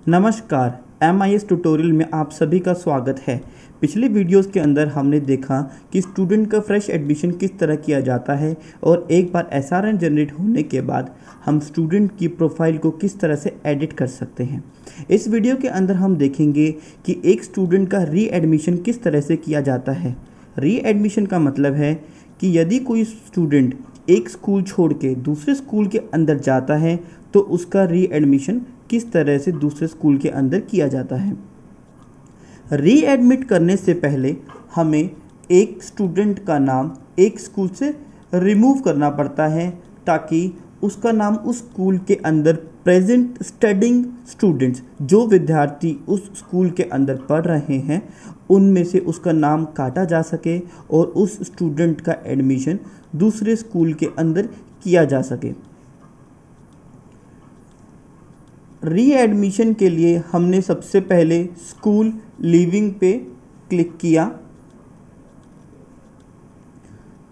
नमस्कार, MIS tutorial में आप सभी का स्वागत है। पिछले वीडियोस के अंदर हमने देखा कि स्टूडेंट का फ्रेश एडमिशन किस तरह किया जाता है और एक बार SRN जनरेट होने के बाद हम स्टूडेंट की प्रोफाइल को किस तरह से एडिट कर सकते हैं। इस वीडियो के अंदर हम देखेंगे कि एक स्टूडेंट का री एडमिशन किस तरह से किया जाता है। री एडमिशन का मतलब है कि यदि कोई स्टूडेंट एक स्कूल छोड़ के दूसरे स्कूल के अंदर जाता है तो उसका री एडमिशन किस तरह से दूसरे स्कूल के अंदर किया जाता है। री एडमिट करने से पहले हमें एक स्टूडेंट का नाम एक स्कूल से रिमूव करना पड़ता है ताकि उसका नाम उस स्कूल के अंदर प्रेजेंट स्टडिंग स्टूडेंट्स, जो विद्यार्थी उस स्कूल के अंदर पढ़ रहे हैं, उनमें से उसका नाम काटा जा सके और उस स्टूडेंट का एडमिशन दूसरे स्कूल के अंदर किया जा सके। री एडमिशन के लिए हमने सबसे पहले स्कूल लीविंग पे क्लिक किया।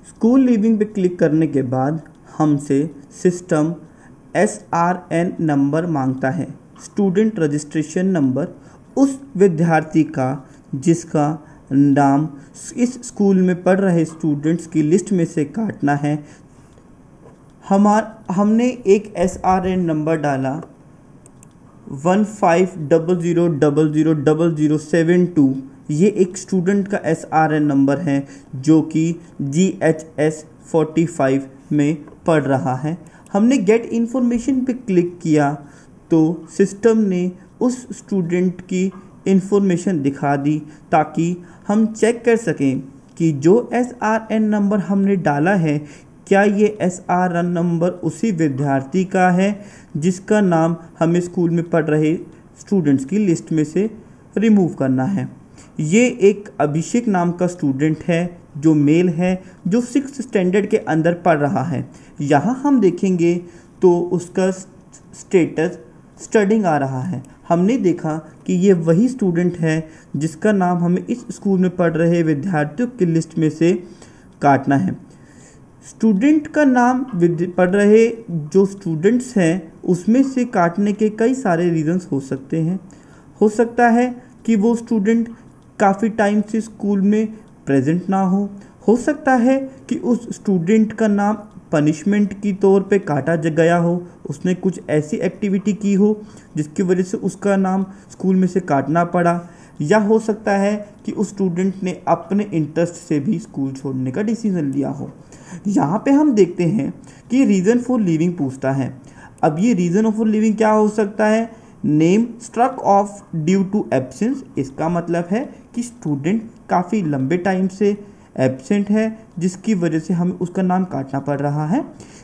स्कूल लीविंग पे क्लिक करने के बाद हमसे सिस्टम SRN नंबर मांगता है, स्टूडेंट रजिस्ट्रेशन नंबर, उस विद्यार्थी का जिसका नाम इस स्कूल में पढ़ रहे स्टूडेंट्स की लिस्ट में से काटना है। हमने एक SRN नंबर डाला 1500000072। ये एक स्टूडेंट का SRN नंबर है जो कि GHS 45 में पढ़ रहा है। हमने गेट इन्फॉर्मेशन पे क्लिक किया तो सिस्टम ने उस स्टूडेंट की इन्फॉर्मेशन दिखा दी ताकि हम चेक कर सकें कि जो SRN नंबर हमने डाला है क्या ये SRN नंबर उसी विद्यार्थी का है जिसका नाम हमें स्कूल में पढ़ रहे स्टूडेंट्स की लिस्ट में से रिमूव करना है। ये एक अभिषेक नाम का स्टूडेंट है जो मेल है, जो 6th स्टैंडर्ड के अंदर पढ़ रहा है। यहाँ हम देखेंगे तो उसका स्टेटस स्टडिंग आ रहा है। हमने देखा कि ये वही स्टूडेंट है जिसका नाम हमें इस स्कूल में पढ़ रहे विद्यार्थियों की लिस्ट में से काटना है। स्टूडेंट का नाम पढ़ रहे जो स्टूडेंट्स हैं उसमें से काटने के कई सारे रीज़न्स हो सकते हैं। हो सकता है कि वो स्टूडेंट काफ़ी टाइम से स्कूल में प्रेजेंट ना हो सकता है कि उस स्टूडेंट का नाम पनिशमेंट की तौर पे काटा गया हो, उसने कुछ ऐसी एक्टिविटी की हो जिसकी वजह से उसका नाम स्कूल में से काटना पड़ा, या हो सकता है कि उस स्टूडेंट ने अपने इंटरेस्ट से भी स्कूल छोड़ने का डिसीज़न लिया हो। यहाँ पे हम देखते हैं कि रीज़न फॉर लीविंग पूछता है। अब ये रीज़न फॉर लीविंग क्या हो सकता है? Name struck off due to absence. इसका मतलब है कि स्टूडेंट काफ़ी लंबे टाइम से एब्सेंट है जिसकी वजह से हमें उसका नाम काटना पड़ रहा है।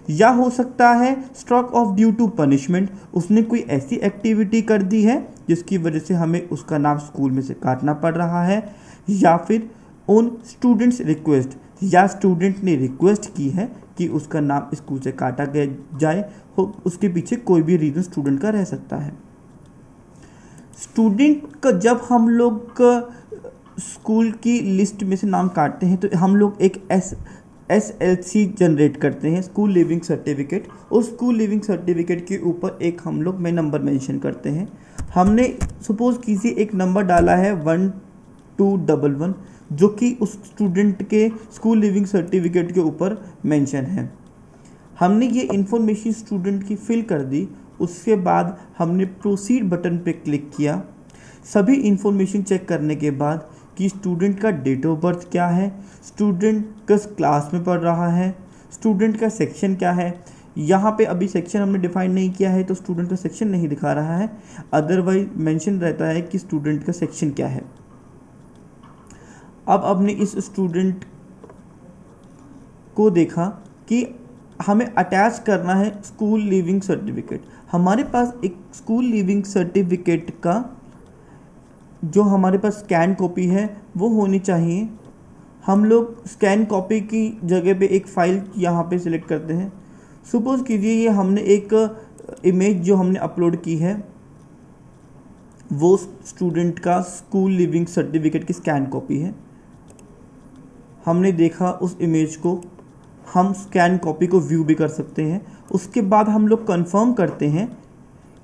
या हो सकता है struck off due to punishment, उसने कोई ऐसी एक्टिविटी कर दी है जिसकी वजह से हमें उसका नाम स्कूल में से काटना पड़ रहा है। या फिर ऑन स्टूडेंट्स रिक्वेस्ट, या स्टूडेंट ने रिक्वेस्ट की है कि उसका नाम स्कूल से काटा जाए, उसके पीछे कोई भी रीज़न स्टूडेंट का रह सकता है। स्टूडेंट का जब हम लोग स्कूल की लिस्ट में से नाम काटते हैं तो हम लोग एक SLC जनरेट करते हैं, स्कूल लिविंग सर्टिफिकेट, और स्कूल लिविंग सर्टिफिकेट के ऊपर एक हम लोग नंबर मेंशन करते हैं। हमने सपोज़ कीजिए एक नंबर डाला है 1211 जो कि उस स्टूडेंट के स्कूल लिविंग सर्टिफिकेट के ऊपर मेंशन है। हमने ये इन्फॉर्मेशन स्टूडेंट की फिल कर दी। उसके बाद हमने प्रोसीड बटन पे क्लिक किया। सभी इन्फॉर्मेशन चेक करने के बाद कि स्टूडेंट का डेट ऑफ बर्थ क्या है, स्टूडेंट किस क्लास में पढ़ रहा है, स्टूडेंट का सेक्शन क्या है। यहाँ पे अभी सेक्शन हमने डिफाइन नहीं किया है तो स्टूडेंट का सेक्शन नहीं दिखा रहा है, अदरवाइज मेंशन रहता है कि स्टूडेंट का सेक्शन क्या है। अब हमने इस स्टूडेंट को देखा कि हमें अटैच करना है स्कूल लिविंग सर्टिफिकेट। हमारे पास एक स्कूल लिविंग सर्टिफिकेट का जो हमारे पास स्कैन कॉपी है वो होनी चाहिए। हम लोग स्कैन कॉपी की जगह पे एक फ़ाइल यहाँ पे सिलेक्ट करते हैं। सपोज़ कीजिए ये हमने एक इमेज जो हमने अपलोड की है वो स्टूडेंट का स्कूल लिविंग सर्टिफिकेट की स्कैन कॉपी है। हमने देखा उस इमेज को, हम स्कैन कॉपी को व्यू भी कर सकते हैं। उसके बाद हम लोग कंफर्म करते हैं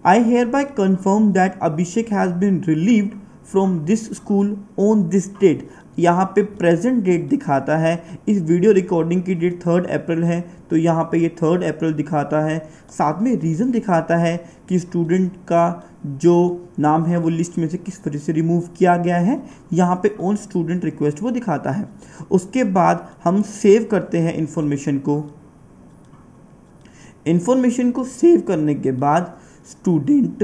I hereby confirm that Abhishek has been relieved from this school on this date. यहाँ पे प्रेजेंट डेट दिखाता है। इस वीडियो रिकॉर्डिंग की डेट 3 अप्रैल है, तो यहाँ पे ये 3 अप्रैल दिखाता है। साथ में रीज़न दिखाता है कि स्टूडेंट का जो नाम है वो लिस्ट में से किस वजह से रिमूव किया गया है। यहाँ पे ऑन स्टूडेंट रिक्वेस्ट वो दिखाता है। उसके बाद हम सेव करते हैं इन्फॉर्मेशन को सेव करने के बाद स्टूडेंट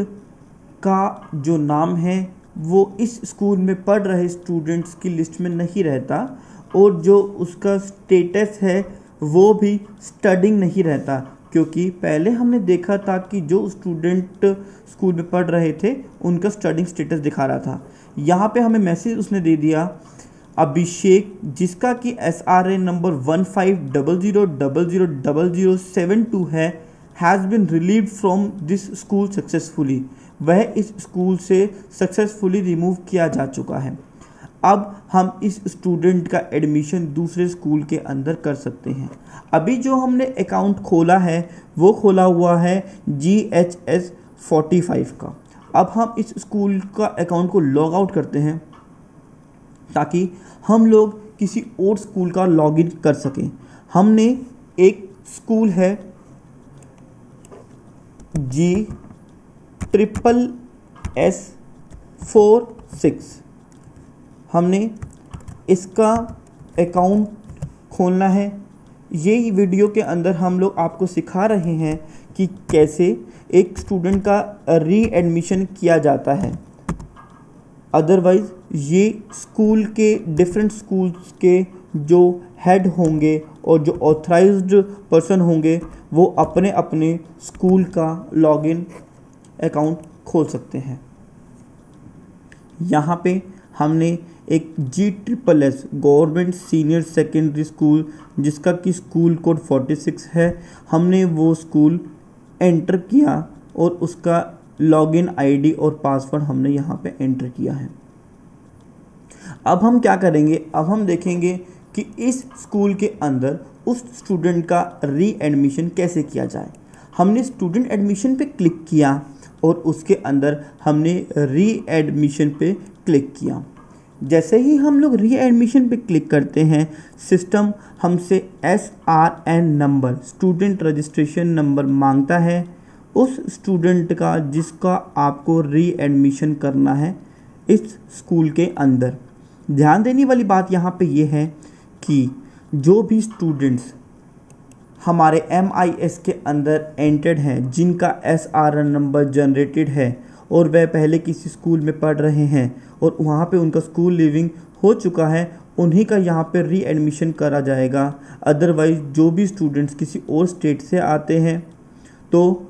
का जो नाम है वो इस स्कूल में पढ़ रहे स्टूडेंट्स की लिस्ट में नहीं रहता, और जो उसका स्टेटस है वो भी स्टडिंग नहीं रहता, क्योंकि पहले हमने देखा था कि जो स्टूडेंट स्कूल में पढ़ रहे थे उनका स्टडिंग स्टेटस दिखा रहा था। यहाँ पे हमें मैसेज उसने दे दिया, अभिषेक जिसका कि SRN नंबर 1500000072 है, has been relieved from this school successfully. वह इस स्कूल से सक्सेसफुली रिमूव किया जा चुका है। अब हम इस स्टूडेंट का एडमिशन दूसरे स्कूल के अंदर कर सकते हैं। अभी जो हमने अकाउंट खोला है वो खोला हुआ है GHS 45 का। अब हम इस स्कूल का अकाउंट को लॉग आउट करते हैं ताकि हम लोग किसी और स्कूल का लॉगिन कर सकें। हमने एक स्कूल है GSSS46, हमने इसका अकाउंट खोलना है। ये वीडियो के अंदर हम लोग आपको सिखा रहे हैं कि कैसे एक स्टूडेंट का रीएडमिशन किया जाता है। अदरवाइज़ ये स्कूल के डिफरेंट स्कूल्स के जो हेड होंगे और जो ऑथराइज्ड पर्सन होंगे वो अपने अपने स्कूल का लॉगिन अकाउंट खोल सकते हैं। यहाँ पे हमने एक GSSS government senior secondary school जिसका कि स्कूल कोड 46 है, हमने वो स्कूल एंटर किया और उसका लॉगिन आईडी और पासवर्ड हमने यहाँ पे एंटर किया है। अब हम क्या करेंगे, अब हम देखेंगे कि इस स्कूल के अंदर उस स्टूडेंट का रीएडमिशन कैसे किया जाए। हमने स्टूडेंट एडमिशन पे क्लिक किया और उसके अंदर हमने रीएडमिशन पे क्लिक किया। जैसे ही हम लोग रीएडमिशन पे क्लिक करते हैं, सिस्टम हमसे SRN number, student registration number मांगता है उस स्टूडेंट का जिसका आपको रीएडमिशन करना है इस स्कूल के अंदर। ध्यान देने वाली बात यहाँ पे ये है कि जो भी स्टूडेंट्स हमारे MIS के अंदर एंटर्ड हैं, जिनका SRN नंबर जनरेटेड है और वह पहले किसी स्कूल में पढ़ रहे हैं और वहाँ पे उनका स्कूल लिविंग हो चुका है, उन्हीं का यहाँ पे रीएडमिशन करा जाएगा। अदरवाइज़ जो भी स्टूडेंट्स किसी और स्टेट से आते हैं तो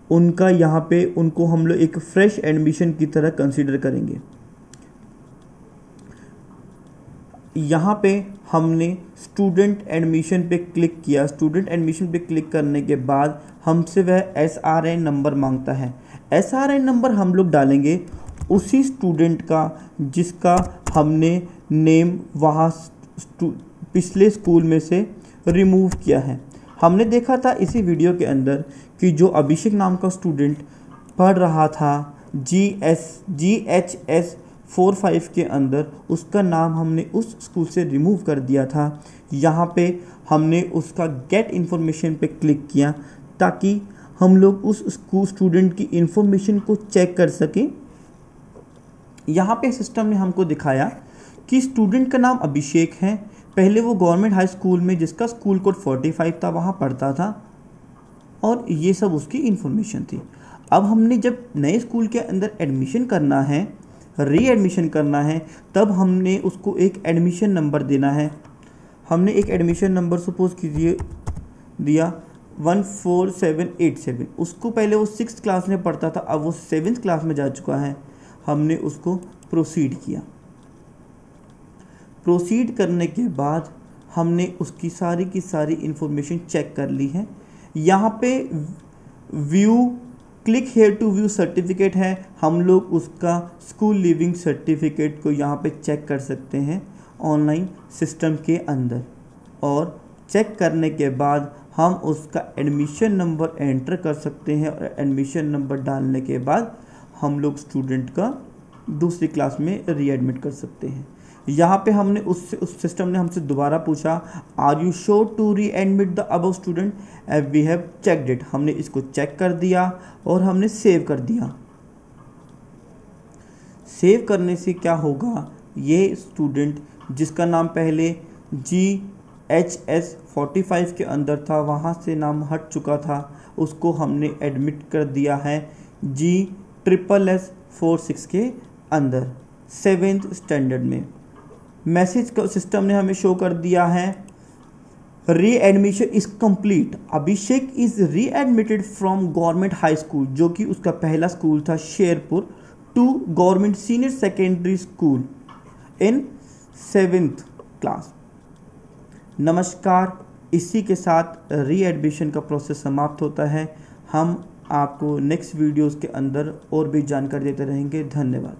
उनका यहाँ पे उनको हम लोग एक फ्रेश एडमिशन की तरह कंसीडर करेंगे। यहाँ पे हमने स्टूडेंट एडमिशन पे क्लिक किया। स्टूडेंट एडमिशन पे क्लिक करने के बाद हमसे वह SRN नंबर मांगता है। SRN नंबर हम लोग डालेंगे उसी स्टूडेंट का जिसका हमने नेम वहाँ पिछले स्कूल में से रिमूव किया है। हमने देखा था इसी वीडियो के अंदर कि जो अभिषेक नाम का स्टूडेंट पढ़ रहा था GHS 45 के अंदर, उसका नाम हमने उस स्कूल से रिमूव कर दिया था। यहाँ पे हमने उसका गेट इन्फॉर्मेशन पे क्लिक किया ताकि हम लोग उस स्कूल स्टूडेंट की इन्फॉर्मेशन को चेक कर सकें। यहाँ पे सिस्टम ने हमको दिखाया कि स्टूडेंट का नाम अभिषेक है, पहले वो गवर्नमेंट हाई स्कूल में जिसका स्कूल कोड 45 था वहाँ पढ़ता था और ये सब उसकी इन्फॉर्मेशन थी। अब हमने जब नए स्कूल के अंदर एडमिशन करना है, रीएडमिशन करना है, तब हमने उसको एक एडमिशन नंबर देना है। हमने एक एडमिशन नंबर सपोज कीजिए दिया 14787। उसको पहले वो 6th क्लास में पढ़ता था, अब वो 7th क्लास में जा चुका है। हमने उसको प्रोसीड किया। प्रोसीड करने के बाद हमने उसकी सारी की सारी इन्फॉर्मेशन चेक कर ली है। यहाँ पे view click here to view certificate है, हम लोग उसका स्कूल लिविंग सर्टिफिकेट को यहाँ पे चेक कर सकते हैं ऑनलाइन सिस्टम के अंदर। और चेक करने के बाद हम उसका एडमिशन नंबर एंटर कर सकते हैं और एडमिशन नंबर डालने के बाद हम लोग स्टूडेंट का दूसरी क्लास में रीएडमिट कर सकते हैं। यहाँ पे हमने उस सिस्टम ने हमसे दोबारा पूछा, are you sure to readmit the above student, we have checked it. हमने इसको चेक कर दिया और हमने सेव कर दिया। सेव करने से क्या होगा, ये स्टूडेंट जिसका नाम पहले GHS 45 के अंदर था, वहाँ से नाम हट चुका था, उसको हमने एडमिट कर दिया है GSSS 46 के अंदर 7th स्टैंडर्ड में। मैसेज का सिस्टम ने हमें शो कर दिया है, readmission is complete, Abhishek is readmitted from government high school, जो कि उसका पहला स्कूल था Sherpur, to government senior secondary school in 7th class. नमस्कार, इसी के साथ री एडमिशन का प्रोसेस समाप्त होता है। हम आपको नेक्स्ट वीडियोस के अंदर और भी जानकारी देते रहेंगे। धन्यवाद।